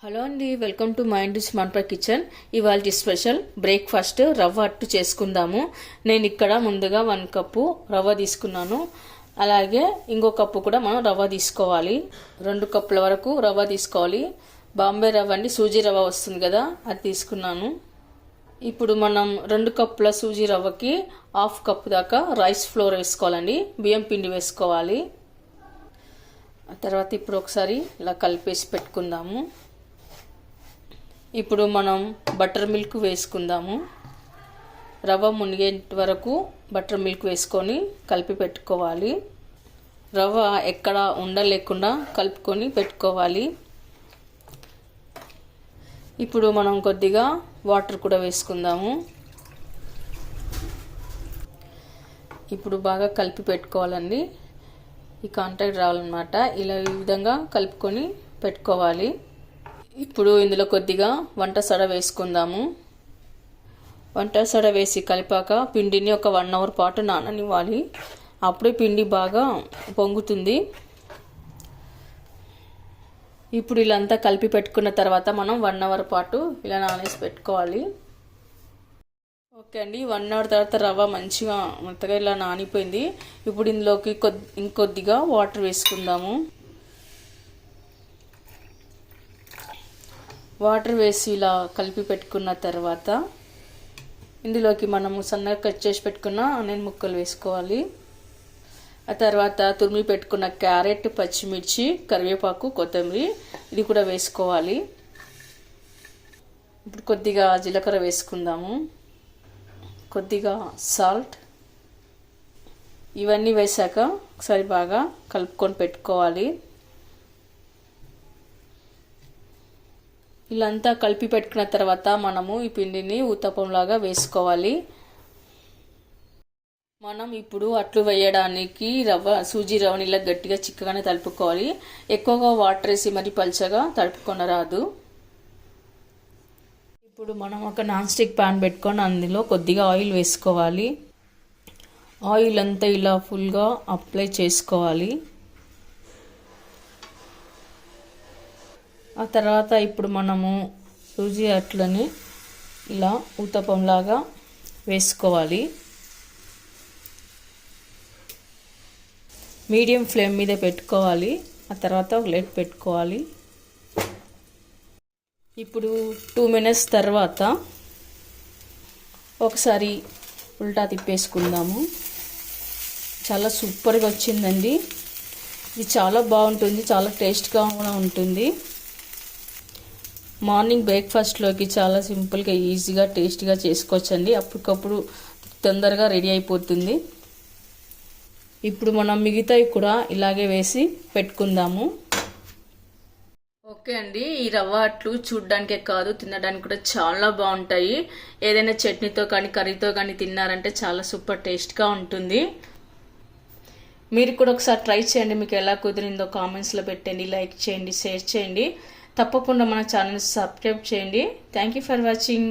Hello అండి, welcome to mind smart kitchen. ఇవాళ special breakfast రవ్వ అట్టు చేసుకుందాము. నేను ఇక్కడ ముందుగా 1 కప్పు రవ్వ తీసుకున్నాను. అలాగే ఇంకో కప్పు కూడా మనం రవ్వ తీసుకోవాలి. 2 కప్పుల వరకు రవ్వ తీసుకోవాలి. బాంబే రవ్వ అండి, సూజీ రవ్వ వస్తుంది కదా, అది తీసుకున్నాను. ఇప్పుడు మనం 2 కప్పుల సూజీ రవ్వకి 1/2 కప్పు దాకా రైస్ ఫ్లోర్ వేసుకోవాలండి. బియ్యం పిండి వేసుకోవాలి. ఆ తర్వాత ఇప్పుడు ఒకసారి ఇలా కలిపేసి పెట్టుకుందాము. ఇప్పుడు మనం బటర్ మిల్క్ వేసుకుందాము. రవ్వ మునిగేంత వరకు బటర్ మిల్క్ వేసుకొని కలిపి పెట్టుకోవాలి. రవ్వ ఎక్కడ ఉండలేకుండా కలుపుకొని పెట్టుకోవాలి. ఇప్పుడు మనం కొద్దిగా వాటర్ కూడా వేసుకుందాము. ఇప్పుడు బాగా కలిపి పెట్టుకోవాలండి. ఈ కాంటాక్ట్ రావాలన్నమాట. ఇలా ఈ విధంగా కలుపుకొని పెట్టుకోవాలి. ఇప్పుడు ఇందులో కొద్దిగా వంట సోడా వేసుకుందాము. వంట సోడా వేసి కలిపాక పిండిని ఒక 1 అవర్ పాటు నాననివ్వాలి. అప్పుడే పిండి బాగా పొంగుతుంది. ఇప్పుడు ఇలా అంతా కలిపి పెట్టుకున్న తర్వాత మనం 1 అవర్ పాటు ఇలా నానేసి పెట్టుకోవాలి. ఓకే అండి, 1 అవర్ తర్వాత రవ్వ మంచిగా మెత్తగా ఇలా నానిపోయింది. ఇప్పుడు ఇందులోకి ఇంకొద్దిగా వాటర్ వేసుకుందాము. వాటర్ వేసి ఇలా కలిపి పెట్టుకున్న తర్వాత ఇందులోకి మనము సన్నగా కట్ చేసి పెట్టుకున్న ఆనియన్ ముక్కలు వేసుకోవాలి. ఆ తర్వాత తురిమి పెట్టుకున్న క్యారెట్, పచ్చిమిర్చి, కరివేపాకు, కొత్తిమీర ఇది కూడా వేసుకోవాలి. ఇప్పుడు కొద్దిగా జీలకర్ర వేసుకుందాము. కొద్దిగా సాల్ట్. ఇవన్నీ వేసాక ఒకసారి బాగా కలుపుకొని పెట్టుకోవాలి. ఇలా అంతా కలిపి పెట్టుకున్న తర్వాత మనము ఈ పిండిని ఊతప్పంలాగా వేసుకోవాలి. మనం ఇప్పుడు అట్లు వేయడానికి సూజీ రవ్వని ఇలా గట్టిగా చిక్కగానే తడుపుకోవాలి. ఎక్కువగా వాటర్ వేసి మరి పల్చగా తడుపుకొనరాదు. ఇప్పుడు మనం ఒక నాన్ స్టిక్ ప్యాన్ పెట్టుకొని అందులో కొద్దిగా ఆయిల్ వేసుకోవాలి. ఆయిల్ అంతా ఇలా ఫుల్గా అప్లై చేసుకోవాలి. ఆ తర్వాత ఇప్పుడు మనము సూజీ అట్లని ఇలా ఊతప్పంలాగా వేసుకోవాలి. మీడియం ఫ్లేమ్ మీద పెట్టుకోవాలి. ఆ తర్వాత ఒక ప్లేట్ పెట్టుకోవాలి. ఇప్పుడు 2 మినిట్స్ తర్వాత ఒకసారి ఉల్టా తిప్పేసుకుందాము. చాలా సూపర్గా వచ్చిందండి. ఇది చాలా బాగుంటుంది, చాలా టేస్ట్గా కూడా ఉంటుంది. మార్నింగ్ బ్రేక్ఫాస్ట్లోకి చాలా సింపుల్గా, ఈజీగా, టేస్టీగా చేసుకోవచ్చండి. అప్పటికప్పుడు తొందరగా రెడీ అయిపోతుంది. ఇప్పుడు మనం మిగతాయి కూడా ఇలాగే వేసి పెట్టుకుందాము. ఓకే అండి, ఈ రవ్వ అట్లు చూడడానికే కాదు, తినడానికి కూడా చాలా బాగుంటాయి. ఏదైనా చట్నీతో కానీ కర్రీతో కానీ తిన్నారంటే చాలా సూపర్ టేస్ట్గా ఉంటుంది. మీరు కూడా ఒకసారి ట్రై చేయండి. మీకు ఎలా కుదిరిందో కామెంట్స్లో పెట్టండి. లైక్ చేయండి, షేర్ చేయండి. తప్పకుండా మన ఛానల్ సబ్స్క్రైబ్ చేయండి. Thank you for watching.